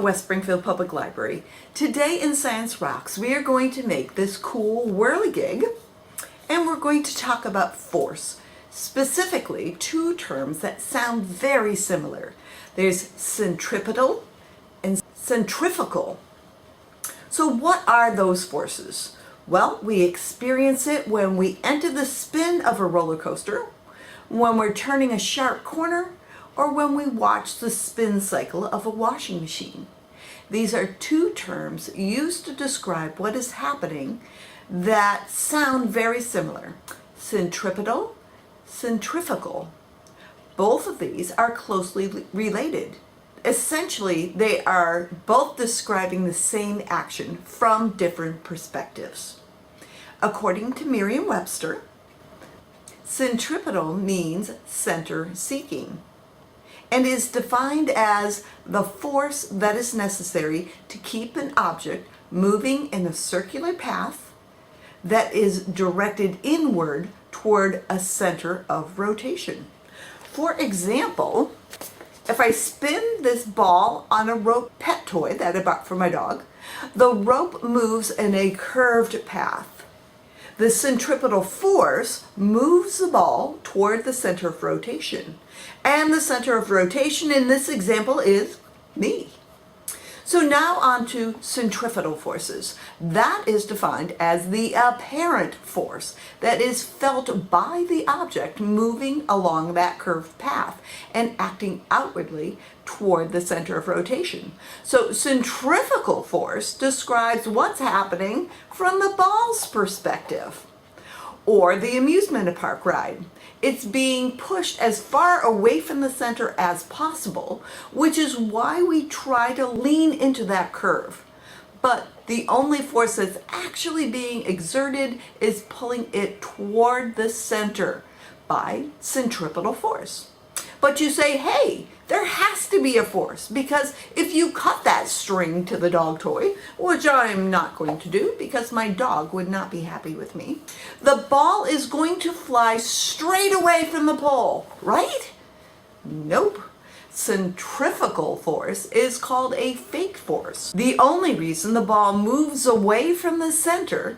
West Springfield Public Library. Today in Science Rocks, we are going to make this cool whirligig, and we're going to talk about force. Specifically, two terms that sound very similar. There's centripetal and centrifugal. So what are those forces? Well, we experience it when we enter the spin of a roller coaster, when we're turning a sharp corner, or when we watch the spin cycle of a washing machine. These are two terms used to describe what is happening that sound very similar. Centripetal, centrifugal. Both of these are closely related. Essentially, they are both describing the same action from different perspectives. According to Merriam-Webster, centripetal means center seeking, and is defined as the force that is necessary to keep an object moving in a circular path that is directed inward toward a center of rotation. For example, if I spin this ball on a rope pet toy that I bought for my dog, the rope moves in a curved path. The centripetal force moves the ball toward the center of rotation. And the center of rotation in this example is me. So now on to centripetal forces. That is defined as the apparent force that is felt by the object moving along that curved path and acting outwardly toward the center of rotation. So centrifugal force describes what's happening from the ball's perspective. Or the amusement park ride. It's being pushed as far away from the center as possible, which is why we try to lean into that curve. But the only force that's actually being exerted is pulling it toward the center by centripetal force. But you say, hey, there has to be a force, because if you cut that string to the dog toy, which I'm not going to do because my dog would not be happy with me, the ball is going to fly straight away from the pole, right? Nope. Centrifugal force is called a fake force. The only reason the ball moves away from the center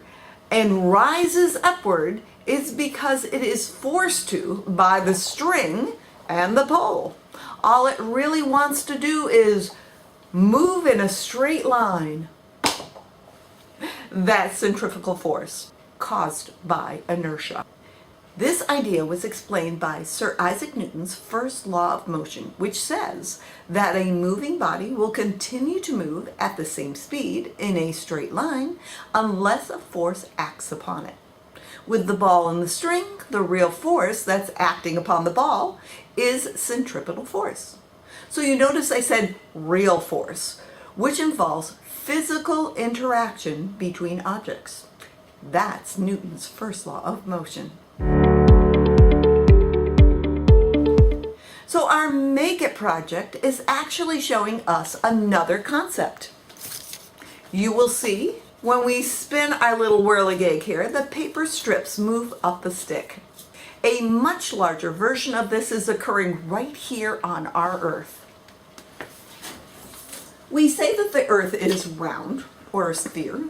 and rises upward is because it is forced to by the string and the pole. All it really wants to do is move in a straight line. That's centrifugal force caused by inertia. This idea was explained by Sir Isaac Newton's first law of motion, which says that a moving body will continue to move at the same speed in a straight line unless a force acts upon it. With the ball and the string, the real force that's acting upon the ball is centripetal force. So you notice I said real force, which involves physical interaction between objects. That's Newton's first law of motion. So our Make It project is actually showing us another concept. You will see when we spin our little whirligig here, the paper strips move up the stick. A much larger version of this is occurring right here on our Earth. We say that the Earth is round, or a sphere,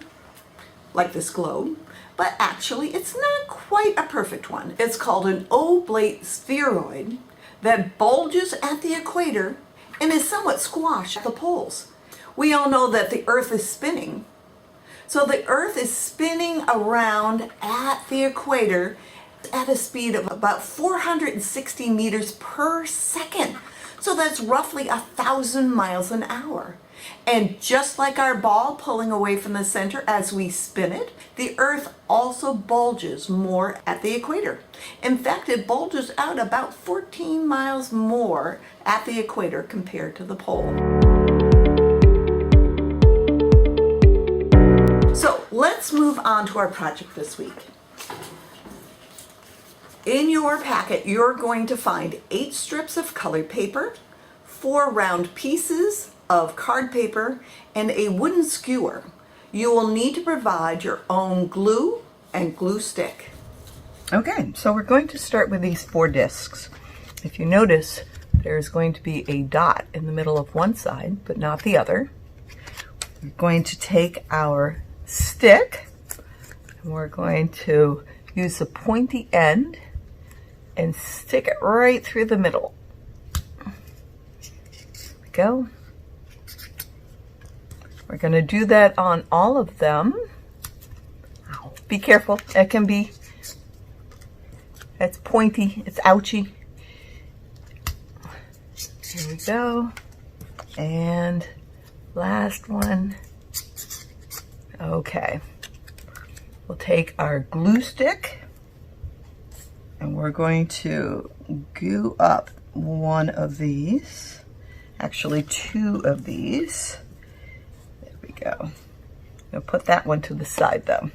like this globe, but actually it's not quite a perfect one. It's called an oblate spheroid that bulges at the equator and is somewhat squashed at the poles. We all know that the Earth is spinning. So the Earth is spinning around at the equator at a speed of about 460 meters per second. So that's roughly 1,000 miles an hour. And just like our ball pulling away from the center as we spin it, the Earth also bulges more at the equator. In fact, it bulges out about 14 miles more at the equator compared to the pole. So let's move on to our project this week. In your packet, you're going to find 8 strips of colored paper, 4 round pieces of card paper, and a wooden skewer. You will need to provide your own glue and glue stick. Okay, so we're going to start with these 4 discs. If you notice, there's going to be a dot in the middle of one side, but not the other. We're going to take our stick and we're going to use the pointy end and stick it right through the middle. There we go. We're going to do that on all of them. Ow. Be careful. It can be, it's pointy, it's ouchy. Here we go. And last one. Okay. We'll take our glue stick and we're going to glue up one of these, actually two of these. There we go. I'll put that one to the side though.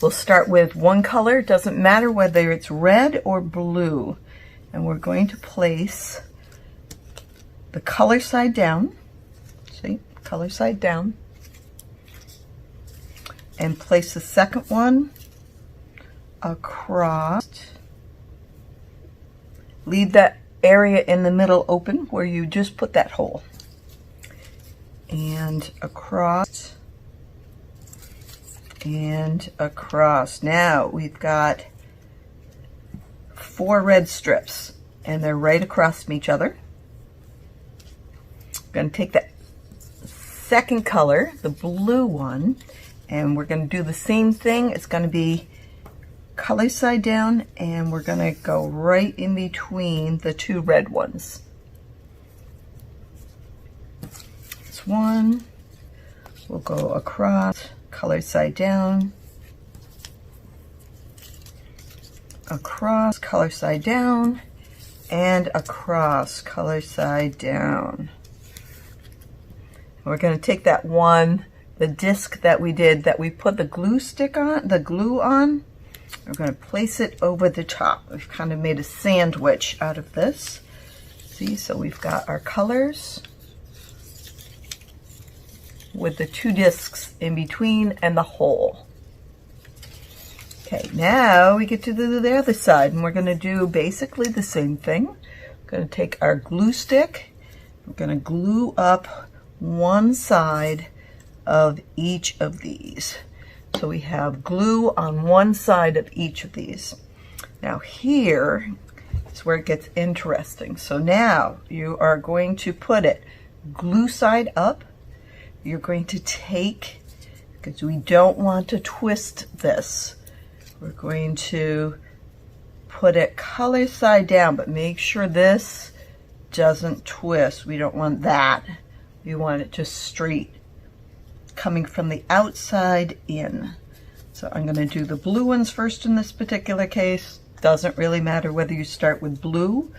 We'll start with one color. It doesn't matter whether it's red or blue. And we're going to place the color side down. See, color side down. And place the second one across. Leave that area in the middle open where you just put that hole. And across. And across. Now we've got 4 red strips and they're right across from each other. I'm going to take that second color, the blue one, and we're going to do the same thing. It's going to be color side down and we're going to go right in between the 2 red ones. This one, we'll go across, color side down, across, color side down, and across, color side down. We're going to take that one, the disc that we did, that we put the glue stick on, the glue on, we're going to place it over the top. We've kind of made a sandwich out of this. See, so we've got our colors with the 2 discs in between and the hole. Okay, now we get to the other side and we're going to do basically the same thing. We're going to take our glue stick, we're going to glue up one side of each of these. So we have glue on one side of each of these. Now here is where it gets interesting. So now you are going to put it glue side up. You're going to take, because we don't want to twist this, we're going to put it color side down, but make sure this doesn't twist. We don't want that. We want it just straight, coming from the outside in. So I'm going to do the blue ones first in this particular case. Doesn't really matter whether you start with blue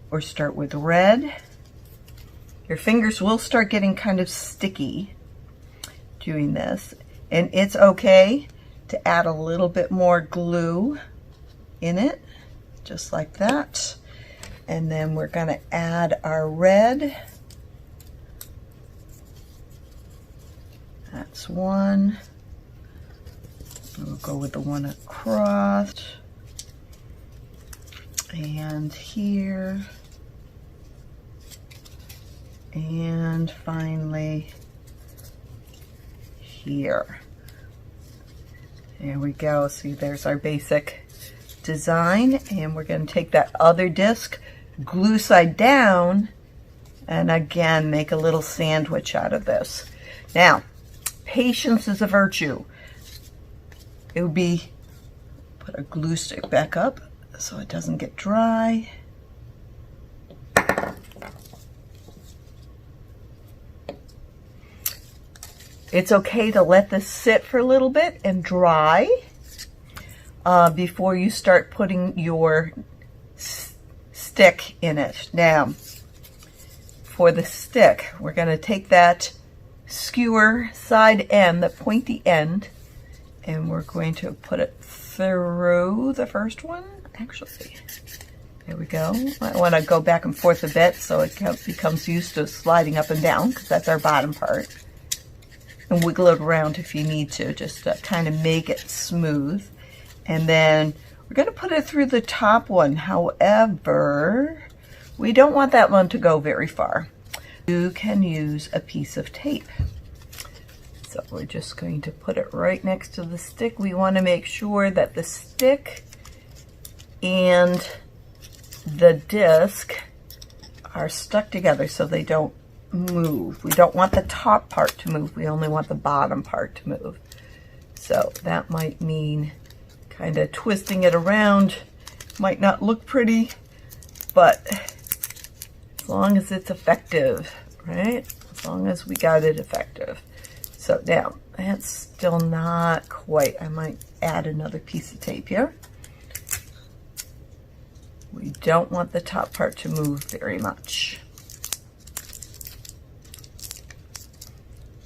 or start with red. Your fingers will start getting kind of sticky doing this, and it's okay to add a little bit more glue in it, just like that. And then we're going to add our red. That's one. We'll go with the one across. And here. And finally here. There we go. See, there's our basic design, and we're going to take that other disc, glue side down, and again make a little sandwich out of this. Now, patience is a virtue. It would be, put a glue stick back up so it doesn't get dry. It's okay to let this sit for a little bit and dry before you start putting your stick in it. Now, for the stick, we're going to take that skewer side end, the pointy end, and we're going to put it through the first one. Actually, there we go. I want to go back and forth a bit so it becomes used to sliding up and down, because that's our bottom part. And wiggle it around if you need to, just to kind of make it smooth. And then we're going to put it through the top one. However, we don't want that one to go very far. You can use a piece of tape. So we're just going to put it right next to the stick. We want to make sure that the stick and the disc are stuck together so they don't move. We don't want the top part to move. We only want the bottom part to move. So that might mean kind of twisting it around. Might not look pretty, but as long as it's effective, right? As long as we got it effective. So now, that's still not quite. I might add another piece of tape here. We don't want the top part to move very much.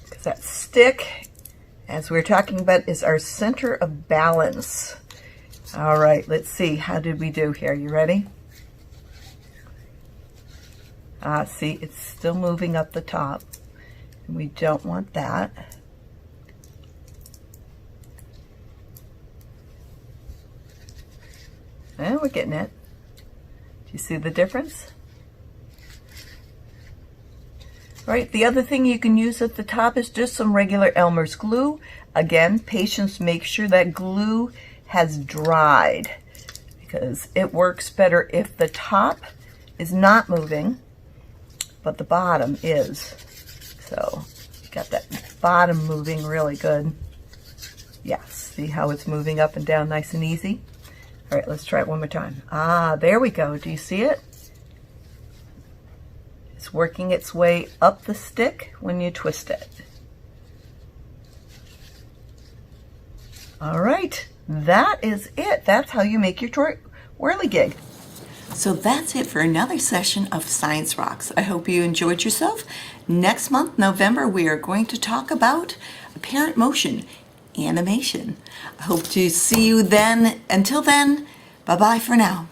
Because that stick, as we're talking about, is our center of balance. All right, let's see. How did we do here? You ready? See, it's still moving up the top. And we don't want that. And we're getting it. Do you see the difference? All right, the other thing you can use at the top is just some regular Elmer's glue. Again, patients, make sure that glue has dried because it works better if the top is not moving, but the bottom is. So you got that bottom moving really good. Yes, see how it's moving up and down nice and easy? All right, let's try it one more time. There we go. Do you see it? It's working its way up the stick when you twist it. All right, that is it. That's how you make your whirligig. So that's it for another session of Science Rocks. I hope you enjoyed yourself. Next month, November, we are going to talk about apparent motion, animation. I hope to see you then. Until then, bye-bye for now.